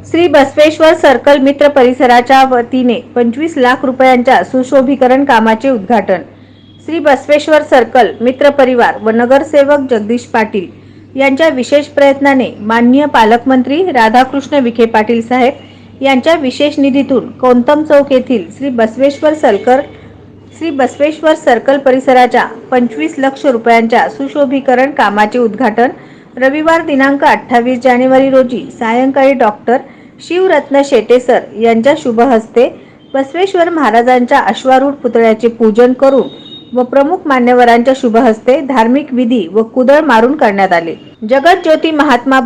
Shri Basaveshwar circle मित्र परिसराच्या वतीने 25 लाख रुपयांच्या सुशोभीकरण कामाचे उद्घाटन। श्री बसवेश्वर सर्कल मित्र परिवार व नगरसेवक जगदीश पाटील यांच्या विशेष प्रयत्नाने माननीय पालकमंत्री राधाकृष्ण विखे पाटील साहेब यांच्या विशेष निधीतून कोंतम चौक येथील श्री बसवेश्वर सर्कल परिसराच्या 25 लाख रुपयांच्या सुशोभीकरण कामाचे उद्घाटन रविवार दिनांक 28 जानेवारी रोजी सायंकाळी डॉक्टर शिवरत्न शेटे सर यांच्या शुभ हस्ते बसवेश्वर महाराजांच्या अश्वारूढ पुतळ्याचे पूजन करून व प्रमुख मान्यवरांच्या शुभ हस्ते धार्मिक विधी व कुदळ मारून करण्यात आले। जगतज्योती महात्मा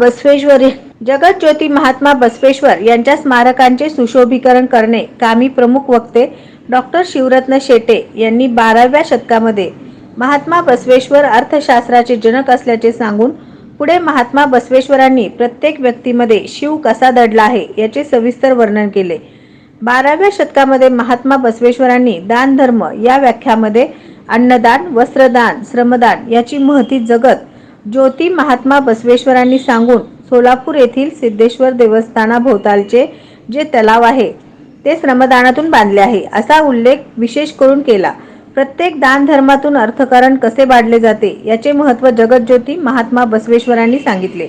बसवेश्वर यांच्या स्मारकांचे सुशोभीकरण करणे कामी प्रमुख वक्ते डॉक्टर शिवरत्न शेटे यांनी 12व्या शतकामध्ये महात्मा बसवेश्वर अर्थशास्त्राचे जनक असल्याचे सांगून पुढे महात्मा बसवेश्वरांनी प्रत्येक व्यक्तीमध्ये शिव कसा दडला आहे याचे सविस्तर वर्णन केले। 12व्या शतकामध्ये महात्मा बसवेश्वरांनी दान धर्म या व्याख्यामध्ये अन्नदान, वस्त्रदान, श्रमदान याची महती जगत ज्योती महात्मा बसवेश्वरांनी सांगून सोलापूर येथील सिद्धेश्वर देवस्थानाभोवतालचे जे तलाव आहे ते श्रमदानातून बांधले आहे असा उल्लेख विशेष करून केला। प्रत्येक दान धर्मातून अर्थकारण कसे वाढले जाते याचे महत्त्व जगतज्योती महात्मा बसवेश्वरांनी सांगितले।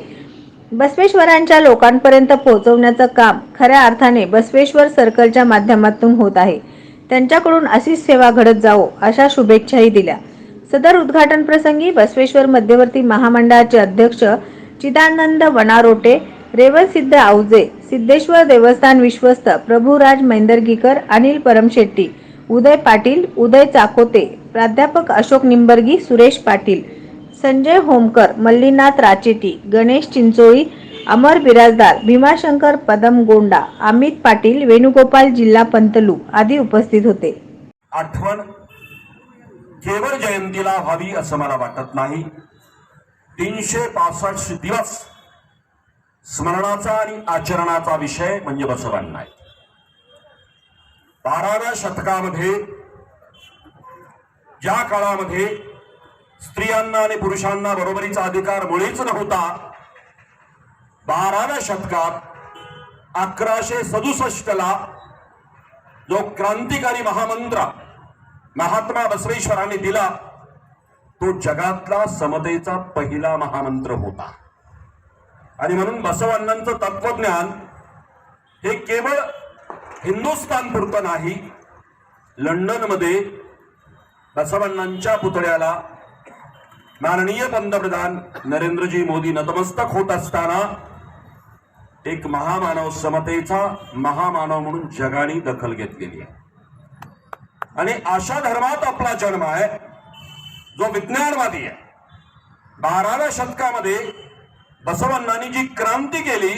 बसवेश्वरांच्या लोकांपर्यंत पोहोचवण्याचं काम खऱ्या अर्थाने बसवेश्वर सर्कलच्या माध्यमातून होत आहे। त्यांच्याकडून अशीच सेवा घडत जावो अशा शुभेच्छाही दिल्या। सदर उद्घाटन प्रसंगी बसवेश्वर मध्यवर्ती महामंडळाचे अध्यक्ष चिदानंद वनारोटे, रेवणसिद्ध आवजे, सिद्धेश्वर देवस्थान विश्वस्त प्रभुराज मैंदर्गीकर, अनिल परमशेट्टी, उदय पाटील, उदय चाकोते, प्राध्यापक अशोक निंबर्गी, सुरेश पाटील, संजय होमकर, मल्लीनाथ राचेटी, गणेश चिंचोळी, अमर बिराजदार, भीमाशंकर पदम गोंडा, अमित पाटील, वेणुगोपाल जिल्हा पंतलू आदी उपस्थित होते। आठवण केवळ जयंतीला व्हावी असं मला वाटत नाही। 365 दिवस स्मरणाचा आणि आचरणाचा विषय म्हणजे बसवांना आहे। 12व्या शतकामध्ये ज्या काळामध्ये स्त्रियांना आणि पुरुषांना बरोबरीचा अधिकार मुळीच नव्हता, 12व्या शतकात 1167 ला जो क्रांतिकारी महामंत्र महात्मा बसवेश्वरांनी दिला तो जगातला समतेचा पहिला महामंत्र होता। आणि म्हणून बसवांनांचं तत्वज्ञान हे केवळ हिंदुस्थान पुरतं नाही, लंडन मध्ये बसवांनांच्या पुतळ्याला माननीय पंतप्रधान नरेंद्रजी मोदी नतमस्तक होत असताना एक महामानव, समतेचा महामानव म्हणून जगाने दखल घेतलेली आहे। आणि अशा धर्मात आपला जन्म आहे जो विज्ञानवादी आहे। 12व्या शतकामध्ये बसवांनांनी जी क्रांती केली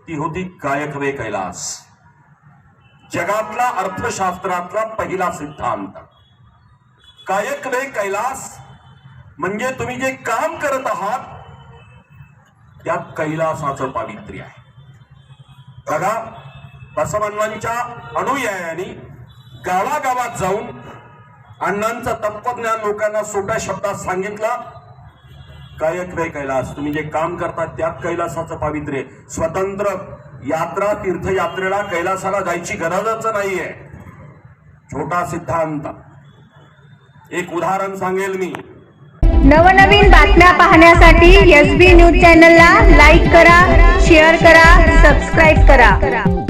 ती होती कायकवे कैलास, जगातला अर्थशास्त्रातला पहिला सिद्धांत। कायकवे कैलास म्हणजे तुम्ही जे काम करत आहात त्यात कैलासाचं पावित्र्य आहे। बघा, बसवांनांच्या अनुयायांनी गावागावात जाऊन अण्णांचं तत्वज्ञान लोकांना सोप्या शब्दात सांगितलं। कायकवे कैलास, तुम्ही जे काम करता त्यात कैलासाचं पावित्र्य। स्वतंत्र यात्रा, तीर्थयात्रेला कैलासाला जायची गरजच नाहीये। छोटा सिद्धांत, एक उदाहरण सांगेल मी। नवनवीन बातम्या पाहण्यासाठी SB न्यूज चॅनलला लाईक करा, शेअर करा, सबस्क्राईब करा।